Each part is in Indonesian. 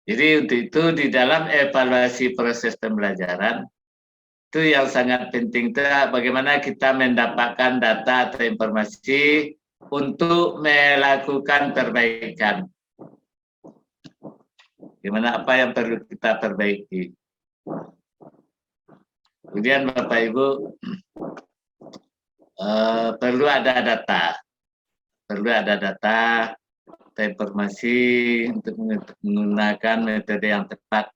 Jadi untuk itu di dalam evaluasi proses pembelajaran, itu yang sangat penting itu bagaimana kita mendapatkan data atau informasi untuk melakukan perbaikan. Gimana apa yang perlu kita perbaiki. Kemudian Bapak Ibu perlu ada data, informasi untuk menggunakan metode yang tepat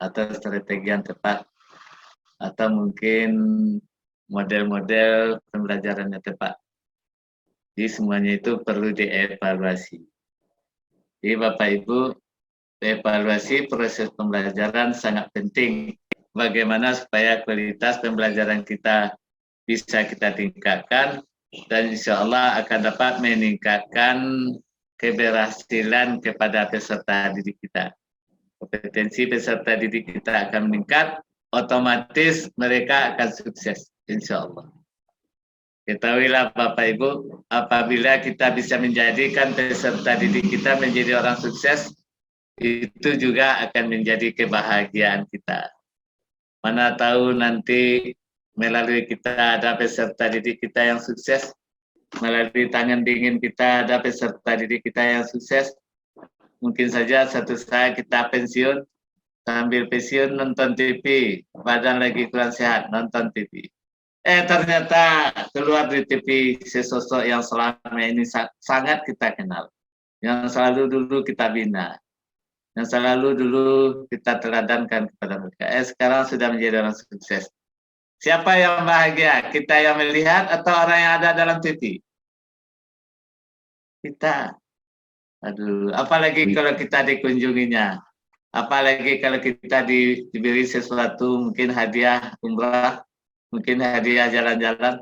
atau strategi yang tepat atau mungkin model-model pembelajaran yang tepat. Jadi semuanya itu perlu dievaluasi. Jadi Bapak Ibu, evaluasi proses pembelajaran sangat penting. Bagaimana supaya kualitas pembelajaran kita bisa kita tingkatkan dan insya Allah akan dapat meningkatkan keberhasilan kepada peserta didik kita. Kompetensi peserta didik kita akan meningkat, otomatis mereka akan sukses, insya Allah. Ketahuilah Bapak Ibu, apabila kita bisa menjadikan peserta didik kita menjadi orang sukses, itu juga akan menjadi kebahagiaan kita. Mana tahu nanti melalui kita ada peserta didik kita yang sukses, melalui tangan dingin kita ada peserta didik kita yang sukses, mungkin saja satu saat kita pensiun, sambil pensiun nonton TV, badan lagi kurang sehat, nonton TV. Ternyata keluar di TV sesosok yang selama ini sangat kita kenal, yang selalu dulu kita bina, yang selalu dulu kita teladankan kepada mereka. Sekarang sudah menjadi orang sukses. Siapa yang bahagia? Kita yang melihat atau orang yang ada dalam TV? Kita. Aduh, apalagi kalau kita dikunjunginya. Apalagi kalau kita diberi sesuatu, mungkin hadiah umrah, mungkin hadiah jalan-jalan.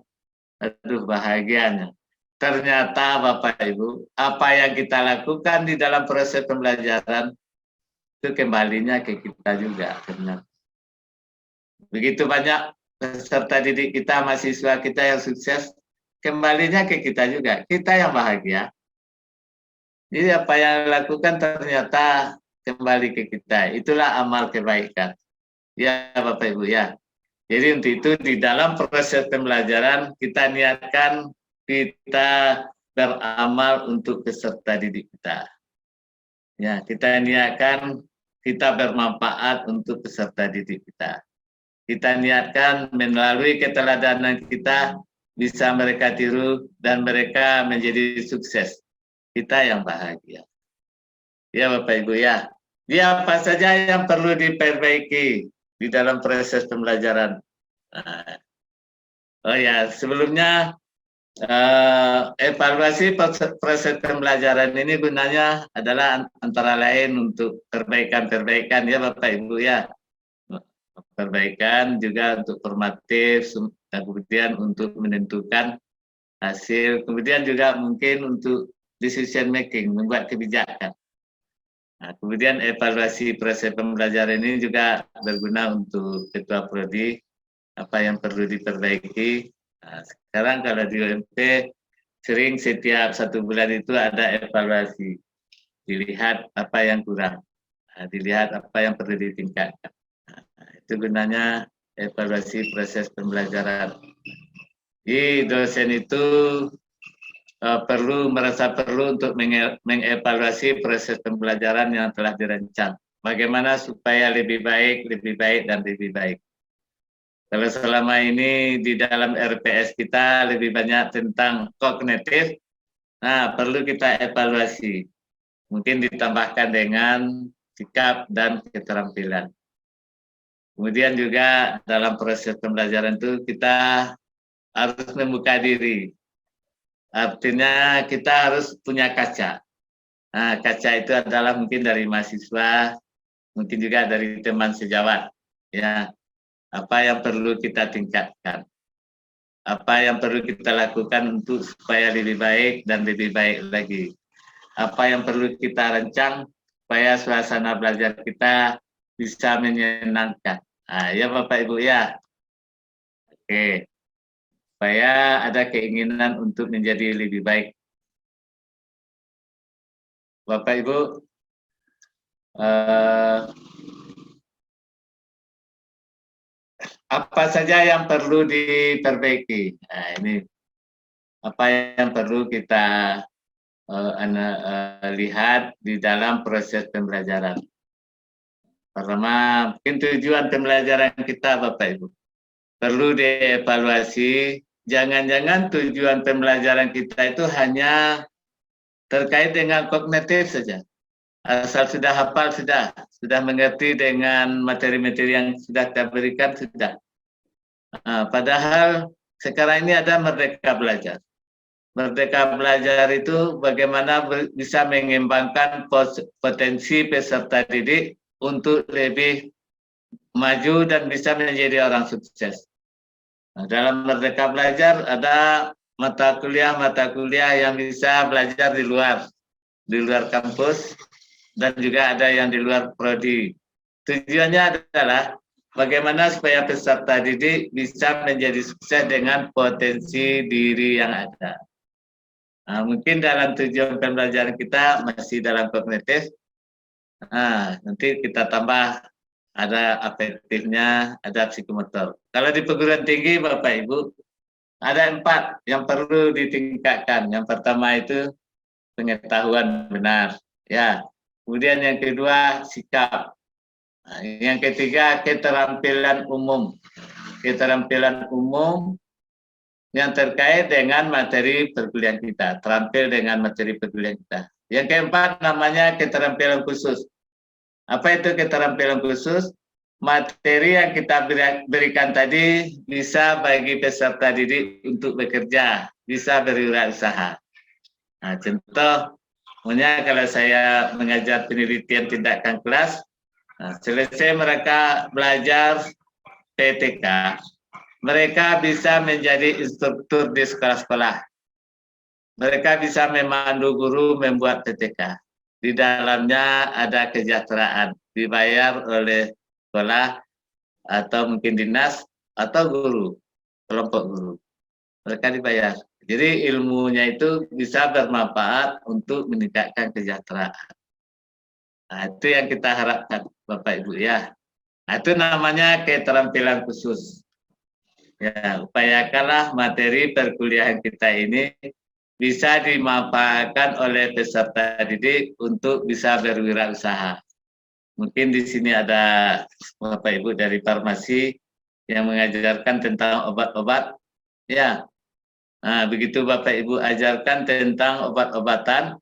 Aduh, bahagianya. Ternyata Bapak Ibu, apa yang kita lakukan di dalam proses pembelajaran, itu kembalinya ke kita juga. Ternyata. Begitu banyak peserta didik kita, mahasiswa kita yang sukses, kembalinya ke kita juga. Kita yang bahagia. Jadi apa yang dilakukan ternyata kembali ke kita. Itulah amal kebaikan. Ya Bapak Ibu ya. Jadi untuk itu di dalam proses pembelajaran kita niatkan kita beramal untuk peserta didik kita. Ya, kita niatkan kita bermanfaat untuk peserta didik kita. Kita niatkan melalui keteladanan kita bisa mereka tiru dan mereka menjadi sukses. Kita yang bahagia. Ya Bapak Ibu ya. Dia apa saja yang perlu diperbaiki di dalam proses pembelajaran. Oh ya, sebelumnya evaluasi proses pembelajaran ini gunanya adalah antara lain untuk perbaikan-perbaikan ya Bapak Ibu ya. Perbaikan juga untuk formatif, dan kemudian untuk menentukan hasil, kemudian juga mungkin untuk decision making, membuat kebijakan. Nah, kemudian evaluasi proses pembelajaran ini juga berguna untuk ketua prodi, apa yang perlu diperbaiki. Nah, sekarang kalau di UMP sering setiap 1 bulan itu ada evaluasi, dilihat apa yang kurang, dilihat apa yang perlu ditingkatkan. Nah, itu gunanya evaluasi proses pembelajaran. Jadi dosen itu merasa perlu untuk mengevaluasi proses pembelajaran yang telah dirancang. Bagaimana supaya lebih baik, dan lebih baik. Kalau selama ini di dalam RPS kita lebih banyak tentang kognitif, nah perlu kita evaluasi. Mungkin ditambahkan dengan sikap dan keterampilan. Kemudian juga dalam proses pembelajaran itu kita harus membuka diri. Artinya kita harus punya kaca. Nah, kaca itu adalah mungkin dari mahasiswa, mungkin juga dari teman sejawat. Ya, apa yang perlu kita tingkatkan? Apa yang perlu kita lakukan untuk supaya lebih baik dan lebih baik lagi? Apa yang perlu kita rancang supaya suasana belajar kita bisa menyenangkan? Nah, ya Bapak Ibu ya. Oke. Supaya ada keinginan untuk menjadi lebih baik. Bapak Ibu, eh, apa saja yang perlu diperbaiki. Nah, ini apa yang perlu kita lihat di dalam proses pembelajaran. Pertama, mungkin tujuan pembelajaran kita, Bapak Ibu, perlu dievaluasi. Jangan-jangan tujuan pembelajaran kita itu hanya terkait dengan kognitif saja. Asal sudah hafal, sudah mengerti dengan materi-materi yang sudah kita berikan, sudah. Padahal sekarang ini ada Merdeka Belajar. Merdeka Belajar itu bagaimana bisa mengembangkan potensi peserta didik untuk lebih maju dan bisa menjadi orang sukses. Nah, dalam Merdeka Belajar ada mata kuliah yang bisa belajar di luar kampus, dan juga ada yang di luar prodi. Tujuannya adalah bagaimana supaya peserta didik bisa menjadi sukses dengan potensi diri yang ada. Nah, mungkin dalam tujuan pembelajaran kita masih dalam kognitif. Nanti kita tambah ada afektifnya, ada psikomotor. Kalau di perguruan tinggi, Bapak Ibu, ada 4 yang perlu ditingkatkan. Yang pertama itu pengetahuan benar, ya. Kemudian yang kedua sikap. Nah, yang ketiga keterampilan umum. Keterampilan umum yang terkait dengan materi perkuliahan kita, terampil dengan materi perkuliahan kita. Yang keempat namanya keterampilan khusus. Apa itu keterampilan khusus? Materi yang kita berikan tadi bisa bagi peserta didik untuk bekerja, bisa berwirausaha. Nah, contoh, kalau saya mengajar penelitian tindakan kelas, selesai mereka belajar PTK, mereka bisa menjadi instruktur di sekolah-sekolah. Mereka bisa memandu guru membuat PTK. Di dalamnya ada kesejahteraan, dibayar oleh sekolah atau mungkin dinas atau guru, kelompok guru. Mereka dibayar. Jadi ilmunya itu bisa bermanfaat untuk meningkatkan kesejahteraan. Nah, itu yang kita harapkan, Bapak Ibu ya. Nah, itu namanya keterampilan khusus. Ya, upayakanlah materi perkuliahan kita ini bisa dimanfaatkan oleh peserta didik untuk bisa berwirausaha. Mungkin di sini ada Bapak Ibu dari farmasi yang mengajarkan tentang obat-obat. Ya, nah, begitu Bapak Ibu ajarkan tentang obat-obatan,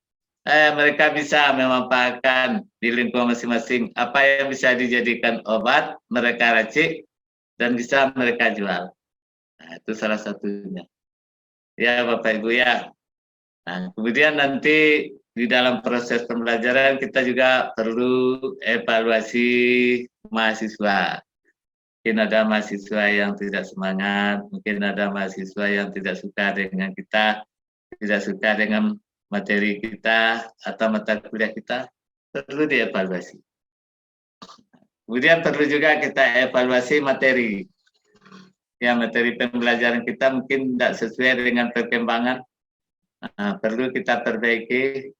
mereka bisa memanfaatkan di lingkungan masing-masing apa yang bisa dijadikan obat, mereka racik dan bisa mereka jual. Nah, itu salah satunya. Ya, Bapak Ibu ya. Nah, kemudian nanti di dalam proses pembelajaran kita juga perlu evaluasi mahasiswa. Mungkin ada mahasiswa yang tidak semangat, mungkin ada mahasiswa yang tidak suka dengan kita, tidak suka dengan materi kita atau mata kuliah kita, perlu dievaluasi. Kemudian perlu juga kita evaluasi materi. Ya, materi pembelajaran kita mungkin tidak sesuai dengan perkembangan. Perlu kita perbaiki.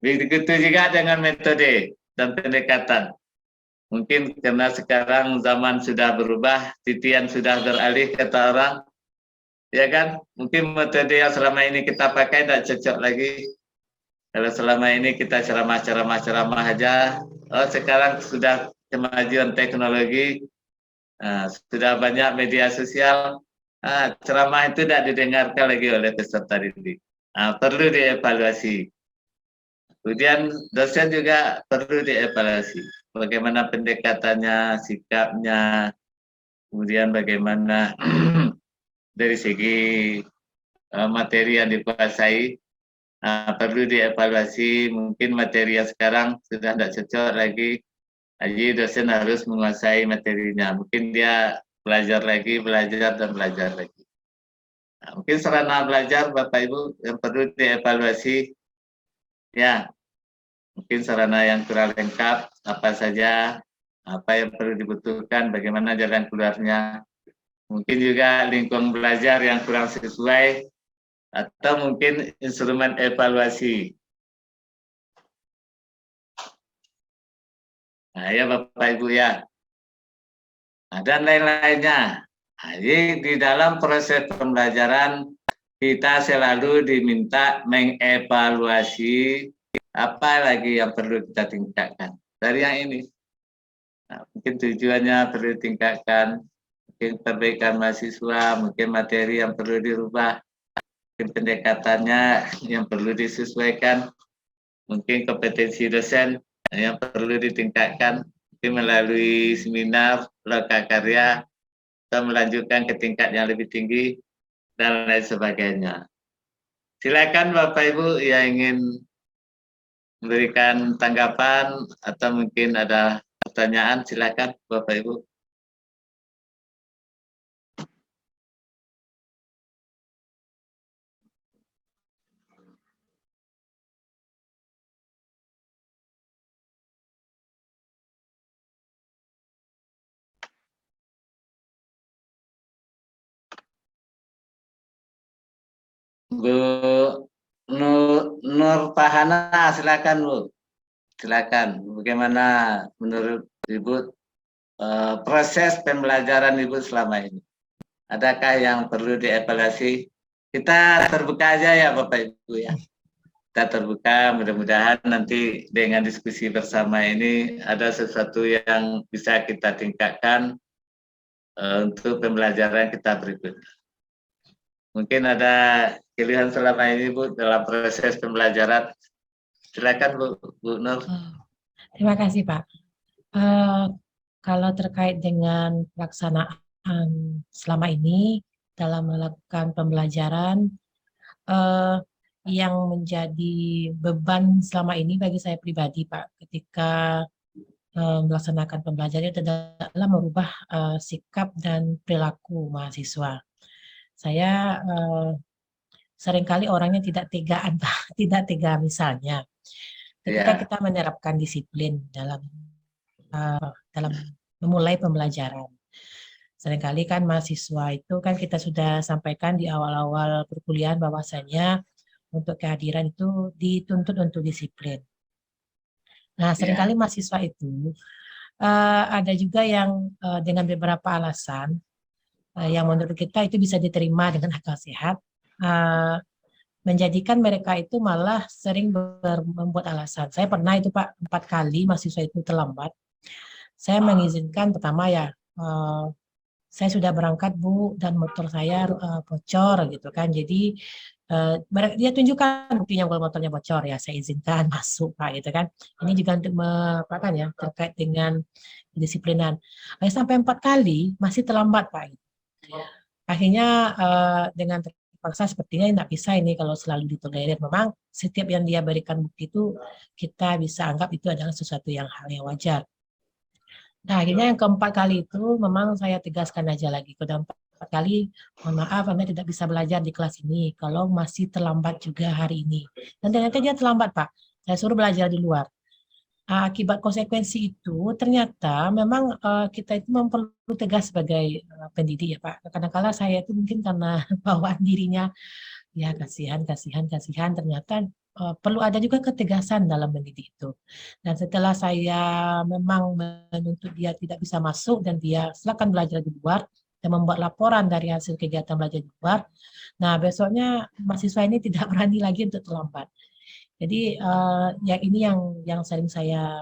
Begitu juga dengan metode dan pendekatan. Mungkin karena sekarang zaman sudah berubah, titian sudah beralih kata orang, ya kan? Mungkin metode yang selama ini kita pakai tidak cocok lagi. Kalau selama ini kita ceramah aja, sekarang sudah kemajuan teknologi, sudah banyak media sosial, ceramah itu tidak didengarkan lagi oleh peserta didik. Perlu dievaluasi. Kemudian dosen juga perlu dievaluasi. Bagaimana pendekatannya, sikapnya, kemudian bagaimana dari segi materi yang dikuasai, perlu dievaluasi. Mungkin materi yang sekarang sudah tidak cocok lagi. Jadi dosen harus menguasai materinya. Mungkin dia belajar lagi lagi. Nah, mungkin sarana belajar Bapak Ibu yang perlu dievaluasi. Ya, mungkin sarana yang kurang lengkap, apa saja, apa yang perlu dibutuhkan, bagaimana jalan keluarnya. Mungkin juga lingkungan belajar yang kurang sesuai, atau mungkin instrumen evaluasi. Nah, ya Bapak Ibu ya. Nah, dan lain-lainnya. Nah, jadi di dalam proses pembelajaran kita selalu diminta mengevaluasi apa lagi yang perlu kita tingkatkan dari yang ini. Nah, mungkin tujuannya perlu ditingkatkan, mungkin perbaikan mahasiswa, mungkin materi yang perlu dirubah, mungkin pendekatannya yang perlu disesuaikan, mungkin kompetensi dosen yang perlu ditingkatkan, mungkin melalui seminar, loka karya, atau melanjutkan ke tingkat yang lebih tinggi, dan lain sebagainya. Silakan Bapak Ibu yang ingin memberikan tanggapan atau mungkin ada pertanyaan, silakan Bapak Ibu. Bu Nur Pahana, silakan Bu. Silakan. Bagaimana menurut Ibu proses pembelajaran Ibu selama ini? Adakah yang perlu dievaluasi? Kita terbuka aja ya Bapak Ibu ya. Kita terbuka, mudah-mudahan nanti dengan diskusi bersama ini ada sesuatu yang bisa kita tingkatkan untuk pembelajaran kita berikutnya. Mungkin ada pilihan selama ini Bu dalam proses pembelajaran. Silakan Bu Nur. Terima kasih Pak. Kalau terkait dengan pelaksanaan selama ini dalam melakukan pembelajaran, yang menjadi beban selama ini bagi saya pribadi Pak, ketika melaksanakan pembelajaran itu adalah merubah sikap dan perilaku mahasiswa. Saya seringkali orangnya tidak tegaan Pak, tidak tega misalnya. Ketika kita menerapkan disiplin dalam memulai pembelajaran. Seringkali kan mahasiswa itu kan kita sudah sampaikan di awal-awal perkuliahan bahwasanya untuk kehadiran itu dituntut untuk disiplin. Nah, seringkali mahasiswa itu ada juga yang dengan beberapa alasan yang menurut kita itu bisa diterima dengan akal sehat, menjadikan mereka itu malah sering membuat alasan. Saya pernah itu Pak, 4 kali mahasiswa itu terlambat. Saya mengizinkan pertama ya, saya sudah berangkat Bu dan motor saya bocor gitu kan. Jadi dia tunjukkan buktinya kalau motornya bocor ya, saya izinkan masuk Pak gitu kan. Ini juga untuk kan ya terkait dengan kedisiplinan. Sampai 4 kali masih terlambat Pak. Akhirnya dengan terpaksa sepertinya tidak bisa ini kalau selalu ditolerir. Memang setiap yang dia berikan bukti itu kita bisa anggap itu adalah sesuatu yang hal yang wajar. Nah, akhirnya yang keempat kali itu memang saya tegaskan aja lagi. Sudah 4 kali, mohon maaf Anda tidak bisa belajar di kelas ini kalau masih terlambat juga hari ini. Dan ternyata dia terlambat Pak. Saya suruh belajar di luar. Akibat konsekuensi itu ternyata memang kita itu perlu tegas sebagai pendidik ya Pak. Kadang-kadang saya itu mungkin karena bawaan dirinya ya kasihan ternyata perlu ada juga ketegasan dalam mendidik itu. Dan setelah saya memang menuntut dia tidak bisa masuk dan dia silakan belajar di luar dan membuat laporan dari hasil kegiatan belajar di luar. Nah, besoknya mahasiswa ini tidak berani lagi untuk terlambat. Jadi yang ini yang sering saya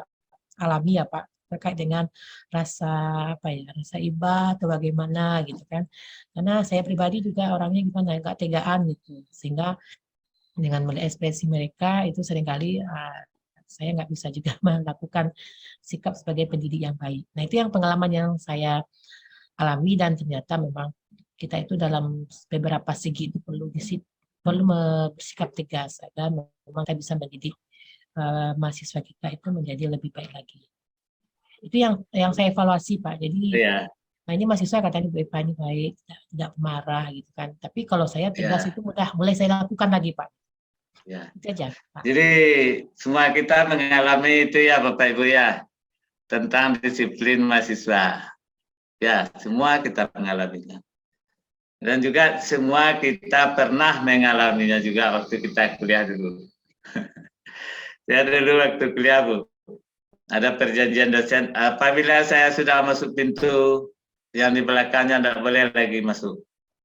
alami ya Pak, terkait dengan rasa rasa iba atau bagaimana gitu kan. Karena saya pribadi juga orangnya gimana agak tegaan gitu, sehingga dengan melihat ekspresi mereka itu seringkali saya nggak bisa juga melakukan sikap sebagai pendidik yang baik. Nah itu yang pengalaman yang saya alami dan ternyata memang kita itu dalam beberapa segi itu perlu bersikap tegas agar memang kita bisa mendidik mahasiswa kita itu menjadi lebih baik lagi. Itu yang saya evaluasi Pak. Jadi nah ini mahasiswa katanya baik, tidak marah gitu kan. Tapi kalau saya tegas itu mulai saya lakukan lagi Pak. Ya. Itu aja, Pak. Jadi semua kita mengalami itu ya Bapak Ibu ya, tentang disiplin mahasiswa. Ya, semua kita mengalaminya. Dan juga semua kita pernah mengalaminya juga waktu kita kuliah dulu. Saya dulu waktu kuliah Bu, Ada perjanjian dosen. Apabila saya sudah masuk pintu yang di belakangnya, tidak boleh lagi masuk.